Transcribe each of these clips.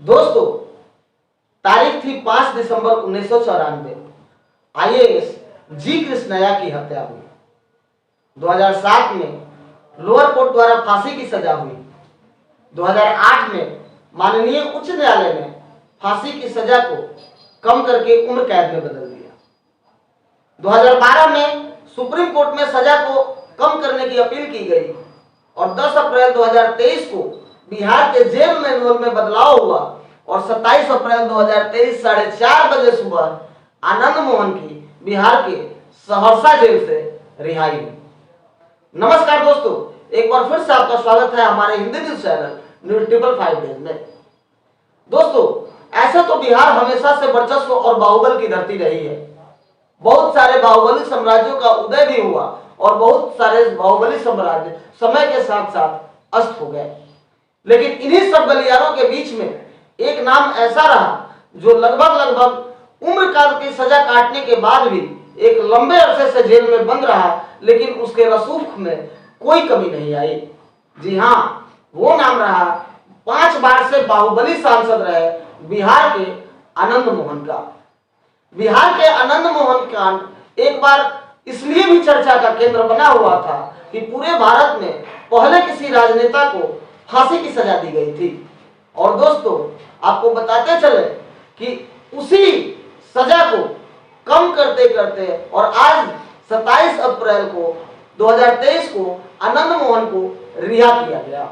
दोस्तों, तारीख थी 5 दिसंबर 1994। आईएएस जी कृष्णया की हत्या हुई। 2007 में लोअर कोर्ट द्वारा फांसी की सजा हुई। 2008 में माननीय उच्च न्यायालय ने फांसी की सजा को कम करके उम्र कैद में बदल दिया। 2012 में सुप्रीम कोर्ट में सजा को कम करने की अपील की गई और 10 अप्रैल 2023 को बिहार के जेल मैनुअल में बदलाव हुआ और 27 अप्रैल 2023 4:30 बजे सुबह आनंद मोहन की बिहार के सहरसा जेल से रिहाई हुई। नमस्कार दोस्तों, एक बार फिर से आपका स्वागत है हमारे Hindi news channel news 555 days में। दोस्तों, ऐसा तो बिहार हमेशा से वर्चस्व और बाहुबल की धरती रही है। बहुत सारे बाहुबली साम्राज्यों का उदय भी हुआ और बहुत सारे बाहुबली साम्राज्य समय के साथ साथ अस्त हो गए। लेकिन इन्हीं सब गलियारों के बीच में एक नाम ऐसा रहा जो लगभग उम्र कैद की सजा काटने के बाद भी एक लंबे अरसे से जेल में बंद रहा, लेकिन उसके रसूख में कोई कमी नहीं आई। जी हाँ, वो नाम रहा 5 बार से बाहुबली सांसद रहे बिहार के आनंद मोहन का। बिहार के आनंद मोहन कांड एक बार इसलिए भी चर्चा का केंद्र बना हुआ था कि पूरे भारत में पहले किसी राजनेता को फांसी की सजा दी गई थी। और दोस्तों, आपको बताते चले कि उसी सजा को कम करते करते और आज 27 अप्रैल को 2023 को आनंद मोहन को रिहा किया गया।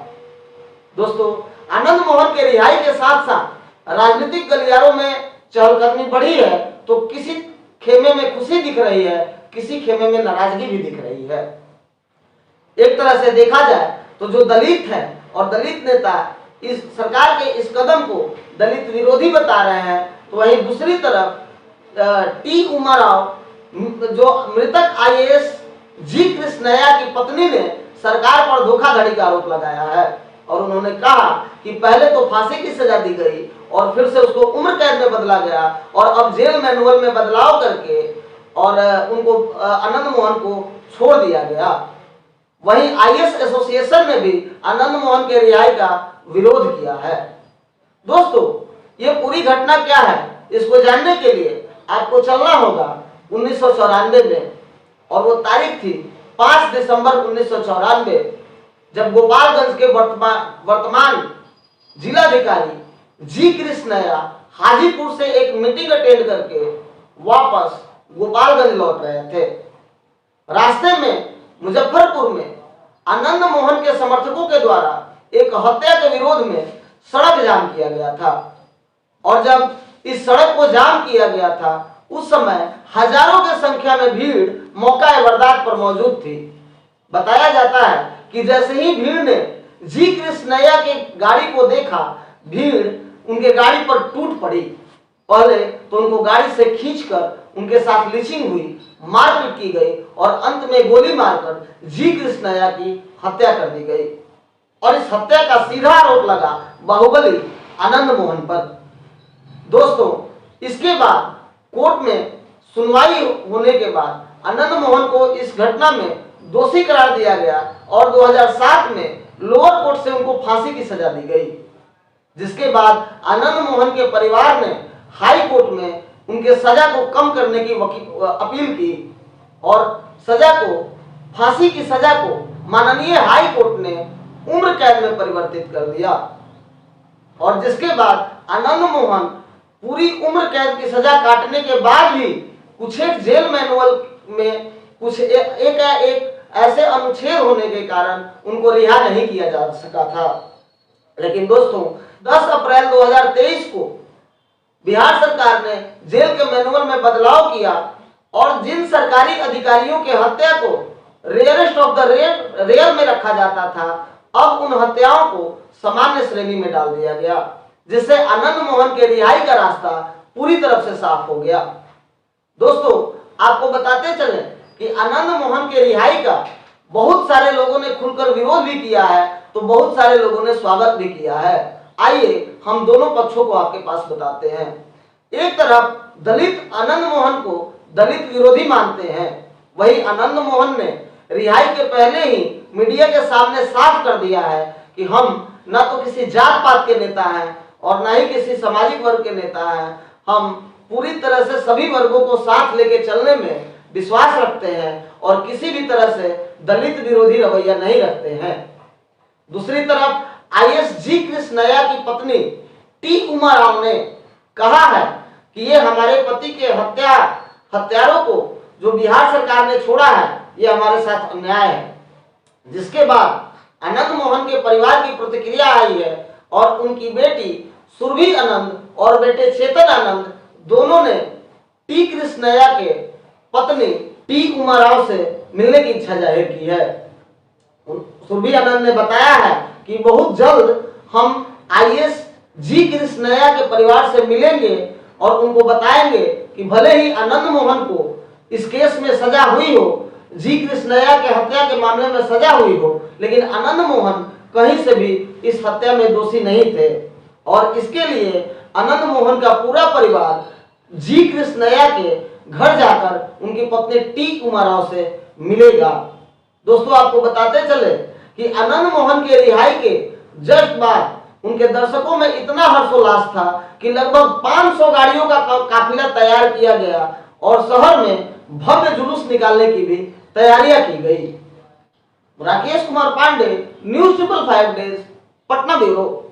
दोस्तों, आनंद मोहन के रिहाई के साथ साथ राजनीतिक गलियारों में चहलकदमी बढ़ी है, तो किसी खेमे में खुशी दिख रही है, किसी खेमे में नाराजगी भी दिख रही है। एक तरह से देखा जाए तो जो दलित है और दलित नेता इस सरकार के इस कदम को दलित विरोधी बता रहे हैं, तो वहीं दूसरी तरफ टी उमा राव जो मृतक आईएएस जी कृष्णया की पत्नी ने सरकार पर धोखाधड़ी का आरोप लगाया है और उन्होंने कहा कि पहले तो फांसी की सजा दी गई और फिर से उसको उम्र कैद में बदला गया और अब जेल मैनुअल में बदलाव करके और उनको आनंद मोहन को छोड़ दिया गया। वहीं आईएएस एसोसिएशन ने भी आनंद मोहन के रिहाई का विरोध किया है। दोस्तों, ये पूरी घटना क्या है, इसको जानने के लिए आपको चलना होगा 1994 में, और वो तारीख थी 5 दिसंबर 1994, जब गोपालगंज के वर्तमान जिलाधिकारी जी कृष्णया हाजीपुर से एक मीटिंग अटेंड करके वापस गोपालगंज लौट रहे थे। रास्ते में मुजफ्फरपुर में आनंद मोहन के समर्थकों के द्वारा एक हत्या के विरोध में सड़क जाम किया गया था और जब इस सड़क को जाम किया गया था उस समय हजारों की संख्या में भीड़ मौका वारदात पर मौजूद थी। बताया जाता है कि जैसे ही भीड़ ने जी कृष्णया की गाड़ी को देखा, भीड़ उनके गाड़ी पर टूट पड़ी। पहले तो उनको गाड़ी से खींचकर उनके साथ लिंचिंग हुई, मारपीट की गई और अंत में गोली मारकर जी कृष्णया की हत्या कर दी गई और इस हत्या का सीधा आरोप लगा बाहुबली आनंद मोहन पर। दोस्तों, इसके बाद कोर्ट में सुनवाई होने के बाद आनंद मोहन को इस घटना में दोषी करार दिया गया और 2007 में लोअर कोर्ट से उनको फांसी की सजा दी गई, जिसके बाद आनंद मोहन के परिवार ने हाई कोर्ट में उनके सजा को कम करने की अपील की और सजा को, फांसी की सजा को माननीय हाई कोर्ट ने उम्र कैद में परिवर्तित कर दिया और जिसके बाद आनंद मोहन पूरी उम्र कैद की सजा काटने के बाद भी कुछ एक जेल मैनुअल में कुछ एक ऐसे अनुच्छेद होने के कारण उनको रिहा नहीं किया जा सका था। लेकिन दोस्तों, 10 अप्रैल 2023 को बिहार सरकार ने जेल के मैनुअल में बदलाव किया और जिन सरकारी अधिकारियों के हत्या को रेयरेस्ट ऑफ द रेयर में रखा जाता था, अब उन हत्याओं को सामान्य श्रेणी में डाल दिया गया, जिससे आनंद मोहन के रिहाई का रास्ता पूरी तरफ से साफ हो गया। दोस्तों, आपको बताते चले कि आनंद मोहन के रिहाई का बहुत सारे लोगों ने खुलकर विरोध भी किया है, तो बहुत सारे लोगों ने स्वागत भी किया है। आइए हम दोनों पक्षों को आपके पास बताते हैं। एक तरफ दलित आनंद मोहन को दलित विरोधी मानते हैं, वही आनंद मोहन ने रिहाई के पहले ही मीडिया के सामने साफ कर दिया है कि हम न तो किसी जात पात के नेता हैं और न ही किसी सामाजिक वर्ग के नेता हैं। हम पूरी तरह से सभी वर्गों को साथ लेके चलने में विश्वास रखते हैं और किसी भी तरह से दलित विरोधी रवैया नहीं रखते हैं। दूसरी तरफ आईएएस जी कृष्णैया की पत्नी टी उमा राव ने कहा है कि ये हमारे पति के हत्यारों को जो बिहार सरकार ने छोड़ा है, ये हमारे साथ अन्याय है। जिसके बाद अनंत मोहन के परिवार की प्रतिक्रिया आई है और उनकी बेटी सुरभि आनंद और बेटे चेतन आनंद दोनों ने टी कृष्णैया के पत्नी टी उमा राव से मिलने की इच्छा जाहिर की है। सुरभि आनंद ने बताया है कि बहुत जल्द हम आईएएस जी कृष्णैया के परिवार से मिलेंगे और उनको बताएंगे कि भले ही आनंद मोहन को इस केस में सजा हुई हो, जी कृष्णैया के हत्या के मामले में सजा हुई हो, लेकिन आनंद मोहन कहीं से भी इस हत्या में दोषी नहीं थे और इसके लिए आनंद मोहन का पूरा परिवार जी कृष्णैया के घर जाकर उनकी पत्नी टी उमा राव से मिलेगा। दोस्तों, आपको बताते चले कि आनंद मोहन के रिहाई के जस्ट बाद उनके दर्शकों में इतना हर्षोल्लास था कि लगभग 500 गाड़ियों का काफिला तैयार किया गया और शहर में भव्य जुलूस निकालने की भी तैयारियां की गई। Rakesh Kumar Pandey, news 555 days, Patna bureau.